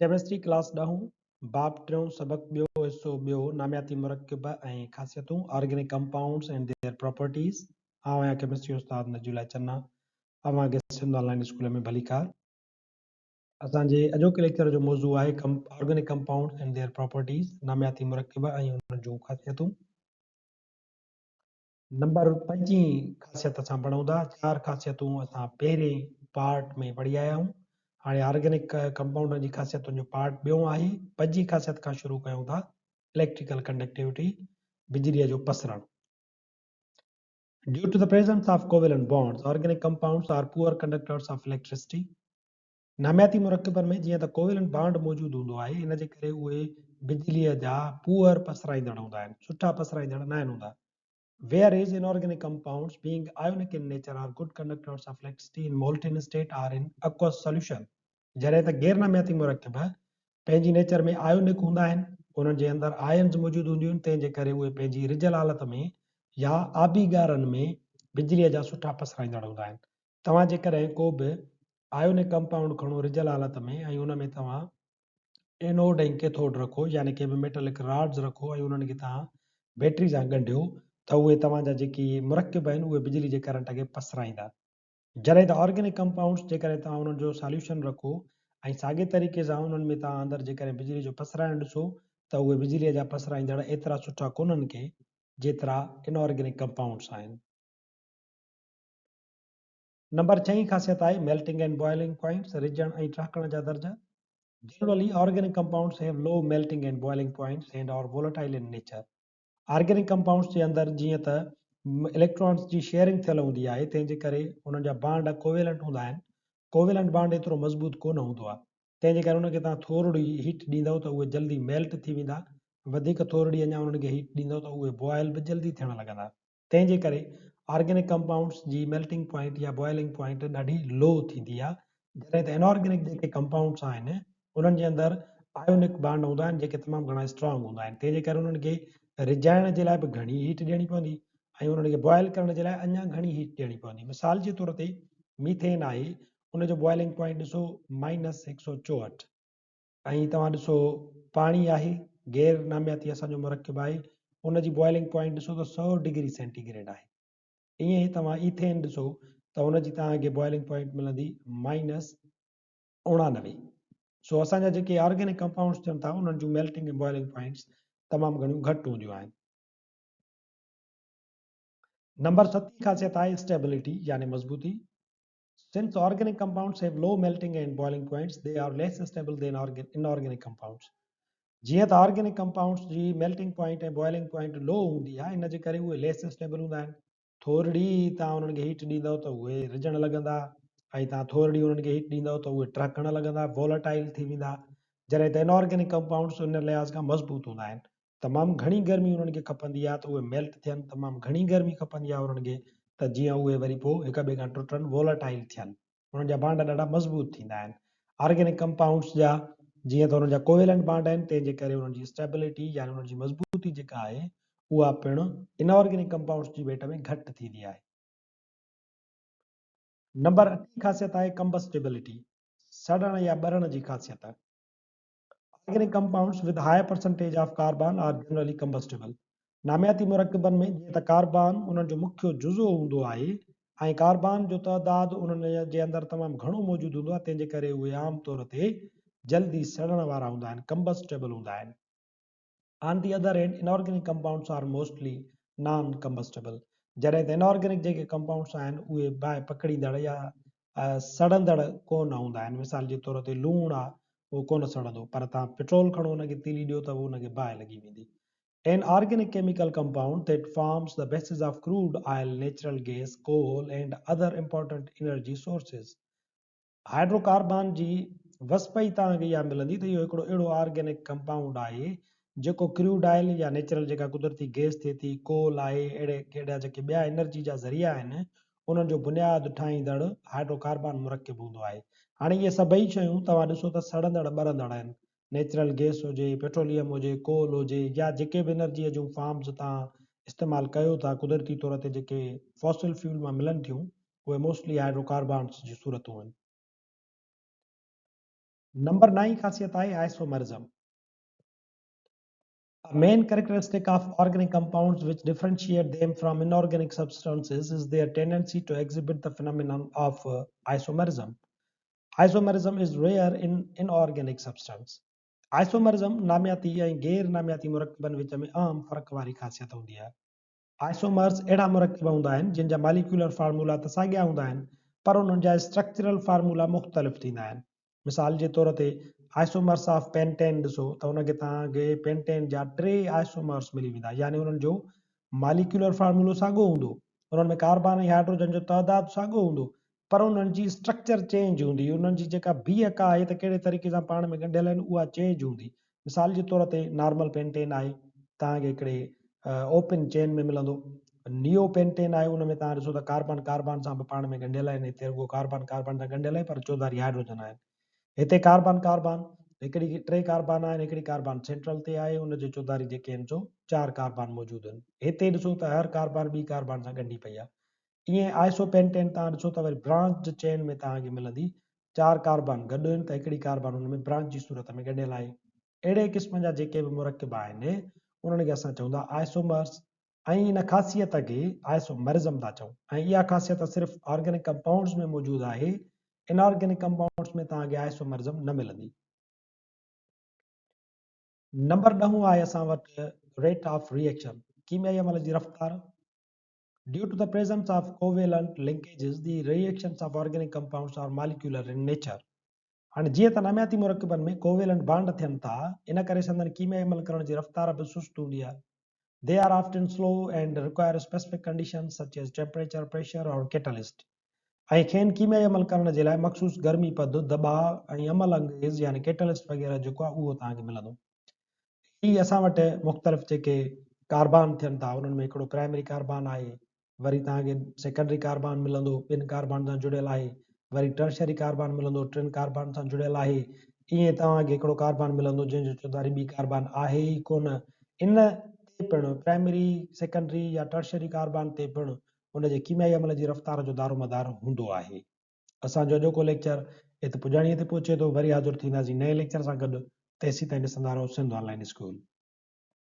Chemistry class 10 बाब 3 सबक ॿियो हिसो ॿियो नामियाती मुरक्किब ऐं ख़ासियतूं organic compounds and their properties. आहियां केमिस्ट्री उस्ताद नजूला चन्ना अवांखे सिंध ऑनलाइन स्कूल में भलीकार। असांजे अॼोके लेक्चर जो मौज़ू आहे organic compounds and their properties, नामियाती मुरक्किब ऐं उन्हनि जूं ख़ासियतूं। नंबर 25 ख़ासियत असां पढ़ूं था। 4 ख़ासियतूं असां पहिरें पार्ट में पढ़ी आया आहियूं। हाणे ऑर्गेनिक कंपाउंड जी ख़ासियतुनि जो पार्ट ॿियो आहे। 25 ख़ासियत खां शुरू कयूं था। इलेक्ट्रिकल कंडक्टिविटी, बिजलीअ जो पसरणु। Due to the presence of covalent bonds, organic compounds are poor conductors of electricity. नामियाती मुरक्किबनि में जीअं त कोवेलेंट बॉन्ड मौजूदु हूंदो आहे, इन जे करे उहे बिजलीअ जा पुअर पसराईंदड़ हूंदा आहिनि, सुठा पसराईंदड़ न आहिनि हूंदा। Whereas inorganic compounds, being ionic in nature, are good conductors of electricity in molten state or in aqueous solution. जॾहिं त गैर नामियाती मुरक्किब पंहिंजी नेचर में आयोनिक हूंदा आहिनि, उन्हनि जे अंदरि आयन्स मौजूदु हूंदियूं आहिनि, तंहिंजे करे उहे पंहिंजी रिजल हालत में या आबी गारनि में बिजलीअ जा सुठा पसराईंदड़ हूंदा आहिनि। तव्हां जेकॾहिं को बि आयोनिक कंपाउंड खणो रिजल हालत में ऐं उन में तव्हां एनोड ऐं कैथोड रखो, यानी के बि मेटलिक रॉड्स रखो ऐं उन्हनि खे तव्हां बैटरी सां ॻंढियो, त उहे तव्हांजा जेके मुरक्किब आहिनि उहे बिजली जे करंट खे पसराईंदा। जॾहिं त ऑर्गेनिक कंपाउंड्स जेकॾहिं तव्हां उन्हनि जो सॉल्यूशन रखो ऐं साॻे तरीक़े सां उन्हनि में तव्हां अंदरि जेकॾहिं बिजली जो पसराइण ॾिसो, त उहे बिजलीअ जा पसराईंदड़ एतिरा सुठा कोन्हनि के जेतिरा इनऑर्गेनिक कंपाउंड्स आहिनि। नंबर 6 ख़ासियत आहे मेल्टिंग एंड बॉइलिंग पॉइंट्स, रिझण ऐं टहिकण जा दर्जा। Generally, organic compounds have low melting and boiling points and are volatile in nature. Organic compounds जे अंदरि जीअं त इलेक्ट्रॉन्स जी शेयरिंग थियल हूंदी आहे, तंहिंजे करे उन्हनि जा बॉन्ड कोवेलेंट हूंदा आहिनि। कोवेलेंट बॉन्ड एतिरो मज़बूत कोन हूंदो आहे, तंहिंजे करे उनखे तव्हां थोरी हीट ॾींदव त उहे जल्दी मेल्ट थी वेंदा, वधीक थोरी अञा उन्हनि खे हीट ॾींदव त उहे बॉयल बि जल्दी थियण लॻंदा। तंहिंजे करे ऑर्गेनिक कंपाउंड्स जी मेल्टिंग पॉइंट या बॉइलिंग पॉइंट ॾाढी लो थींदी आहे। जॾहिं त इनऑर्गेनिक जेके कंपाउंड्स आहिनि उन्हनि जे अंदरि आयोनिक बॉन्ड हूंदा आहिनि जेके तमामु घणा स्ट्रांग हूंदा आहिनि, तंहिंजे करे उन्हनि खे रिझाइण जे लाइ बि घणी हीट ॾियणी पवंदी ऐं उन्हनि खे बॉयल करण जे लाइ अञा घणी हीट ॾियणी पवंदी। मिसाल जे तौर ते मीथेन आहे, उनजो बॉइलिंग पॉइंट ॾिसो -164 ऐं तव्हां ॾिसो पाणी आहे, गैर नामियाती असांजो मुरक्किब आहे, उनजी बॉइलिंग पॉइंट ॾिसो त 100 डिग्री सेंटीग्रेड आहे। ईअं ई तव्हां ईथेन ॾिसो त उनजी तव्हांखे बॉइलिंग पॉइंट मिलंदी -99। सो असांजा जेके ऑर्गेनिक कंपाउंड्स थियनि था उन्हनि जूं मेल्टिंग ऐं बॉइलिंग पॉइंट्स तमामु घणियूं घटि हूंदियूं आहिनि। नंबर 7 ख़ासियत आहे स्टेबिलिटी यानी मज़बूती। Since organic compounds have low melting and boiling points, they are less stable than inorganic compounds. जीअं त ऑर्गेनिक कंपाउंड्स जी मेल्टिंग पॉइंट ऐं बॉइलिंग पॉइंट लो हूंदी आहे, इन जे करे उहे लेस स्टेबल हूंदा आहिनि। थोरी तव्हां उन्हनि खे हीट ॾींदव त उहे रिझण लॻंदा ऐं तव्हां थोरी उन्हनि खे हीट ॾींदव त उहे टहिकण लॻंदा, वॉलेटाइल थी वेंदा। जॾहिं त इनऑर्गेनिक कंपाउंड्स उन लिहाज़ खां मज़बूत हूंदा आहिनि। तमामु घणी गर्मी उन्हनि खे खपंदी आहे त उहे मेल्ट थियनि, तमामु घणी गर्मी खपंदी आहे उन्हनि खे त जीअं उहे वरी पोइ हिक ॿिए खां टुटनि, वॉलेटाइल थियनि, उन्हनि जा बॉन्ड ॾाढा मज़बूत थींदा आहिनि। ऑर्गेनिक कंपाउंड्स जा जीअं त उन्हनि जा कोवेलेंट बॉन्ड आहिनि, तंहिंजे करे उन्हनि जी स्टेबिलिटी यानी उन्हनि जी मज़बूती जेका आहे उहा पिणु इनऑर्गेनिक कंपाउंड्स जी भेट में घटि थींदी आहे। नंबर 8 ख़ासियत आहे कंबस्टिबिलिटी, सड़ण या ॿरण जी ख़ासियत। Organic compounds with high percentage of carbon are generally combustible. नामियाती मुरक्किबनि में जीअं त कार्बन उन्हनि जो मुख्य जुज़ो हूंदो आहे ऐं कार्बन जो तइदाद उन्हनि जे अंदरि तमामु घणो मौजूदु हूंदो आहे, तंहिंजे करे उहे आम तौर ते जल्दी सड़ण वारा हूंदा आहिनि, कंबस्टेबल हूंदा आहिनि। On the other hand, inorganic compounds are mostly non-combustible. जॾहिं त इनऑर्गेनिक जेके कंपाउंड्स आहिनि उहे बाहि पकड़ींदड़ या सड़ंदड़ कोन हूंदा आहिनि। मिसाल जे तौर ते लूणु आहे, उहो कोन सड़ंदो, पर तव्हां पेट्रोल खणो उनखे तीली ॾियो त उहो उनखे बाहि लॻी वेंदी। An organic chemical compound that forms the basis of crude oil, natural gas, coal and other important energy sources. Hydrocarbon जी वसपई तव्हांखे इहा मिलंदी त इहो हिकिड़ो अहिड़ो ऑर्गेनिक कंपाउंड आहे जेको क्रूड ऑयल या नेचुरल जेका कुदरती गैस थिए थी, कोल आहे, अहिड़ा जेके ॿिया एनर्जी जा ज़रिया आहिनि उन्हनि जो बुनियादु ठाहींदड़ हाइड्रोकार्बन मुरक्किब हूंदो आहे। हाणे इहे सभई शयूं तव्हां ॾिसो त सड़ंदड़ ॿरंदड़ आहिनि। नेचुरल गैस हुजे, पेट्रोलियम हुजे, कोल हुजे, या जेके बि एनर्जीअ जूं फॉर्म्स तव्हां इस्तेमालु कयो था कुदरती तौर ते जेके फॉसिल फ्यूल मां मिलनि थियूं, उहे मोस्टली हाइड्रोकार्बन्स जी सूरतूं आहिनि। नंबर 9 ख़ासियत आहे isomerism. A main characteristic of organic compounds which differentiate them from inorganic substances is their tendency to exhibit the phenomenon of isomerism. Isomerism is rare in inorganic substance. Isomerism नामियाती ऐं गैर नामियाती मुरकबनि विच में आम फ़र्क़ वारी ख़ासियत हूंदी आहे. आइसोमर्स अहिड़ा मुरकब हूंदा आहिनि जिन जा मालिक्यूलर फार्मूला त साॻिया हूंदा आहिनि पर उन्हनि जा स्ट्रक्चरल फार्मूला मुख़्तलिफ़ थींदा आहिनि. मिसाल जे तौर ते आइसोमर्स ऑफ पेंटेन ॾिसो त उनखे तव्हांखे पेंटेन जा 3 आइसोमर्स मिली वेंदा, यानी उन्हनि जो मालिक्यूलर फार्मूलो साॻियो हूंदो, उन्हनि में कार्बन ऐं हाइड्रोजन जो तइदादु साॻियो हूंदो, पर उन्हनि जी स्ट्रक्चर चेंज हूंदी, उन्हनि जी जेका बीहक आहे त कहिड़े तरीक़े सां पाण में ॻंढियल आहिनि उहा चेंज हूंदी. मिसाल जे तौर ते नॉर्मल पेंटेन आहे तव्हांखे हिकिड़े ओपन चेन में मिलंदो. नियो पेंटेन आहे उन में तव्हां ॾिसो त कार्बन कार्बन सां बि पाण में ॻंढियल आहिनि, हिते रुगो कार्बन कार्बन सां ॻंढियल आहे पर चौधारी हाइड्रोजन आहिनि. हिते कार्बन कार्बन हिकिड़ी 3 कार्बन आहिनि, हिकिड़ी कार्बन सेंट्रल ते आहे, उनजे चौधारी जेके आहिनि सो 4 कार्बन मौजूदु आहिनि. हिते ॾिसो त हर कार्बन ॿी कार्बन सां ॻंढी पई आहे. ईअं आइसोपेंटेन तव्हां ॾिसो त वरी ब्रांच चेन में तव्हांखे मिलंदी 4 कार्बन गॾु आहिनि त हिकिड़ी कार्बन हुन में ब्रांच जी सूरत में ॻंढियल आहे. अहिड़े क़िस्म जा जेके बि मुरकब आहिनि उन्हनि खे असां चवंदा आइसोमर्स, ऐं इन ख़ासियत खे आइसोमरिज्म था चऊं. ऐं इहा ख़ासियत सिर्फ़ु ऑर्गेनिक कंपाउंड्स में मौजूदु आहे, इनऑर्गेनिक कंपाउंड्स में तव्हांखे आइसोमरिज्म न मिलंदी. नंबर 10 आहे असां वटि रेट ऑफ रिएक्शन, कीमियाई अमल जी रफ़्तार. Due to the presence of covalent linkages, the reactions of organic compounds are molecular in nature. हाणे जीअं त नामियाती मुरकबनि में कोवेलेंट बांड थियनि था, इन करे संदनि कीमियाई अमल करण जी रफ़्तार बि सुस्त हूंदी आहे. They are often slow and require specific conditions such as temperature, pressure or catalyst. ऐं खेनि कीमियाई अमल करण जे लाइ मख़सूस गर्मी पद, दबाव ऐं अमल अंगेज़ यानी कैटलिस्ट वग़ैरह जेको आहे उहो तव्हांखे मिलंदो. ही असां वटि मुख़्तलिफ़ जेके कार्बन थियनि था उन्हनि में हिकिड़ो प्राइमरी कार्बन आहे, वरी तव्हांखे सेकेंडरी कार्बन मिलंदो 2 कार्बन सां जुड़ियल आहे, वरी टर्शरी कार्बन मिलंदो 3 कार्बन सां जुड़ियल आहे. ईअं तव्हांखे हिकिड़ो कार्बन मिलंदो जंहिंजो चौधारी ॿी कार्बन आहे ई कोन. इन ते पिणु प्राइमरी सेकेंडरी या टर्शरी कार्बन ते पिणु उनजे कीमियाई अमल जी रफ़्तार जो दारोमदार हूंदो आहे. असांजो अॼोको लेक्चर हिते पुॼाणीअ ते पहुचे थो. वरी हाज़िर थींदासीं नए लेक्चर सां गॾु. तेसीं ताईं ॾिसंदा रहो सिंध ऑनलाइन स्कूल.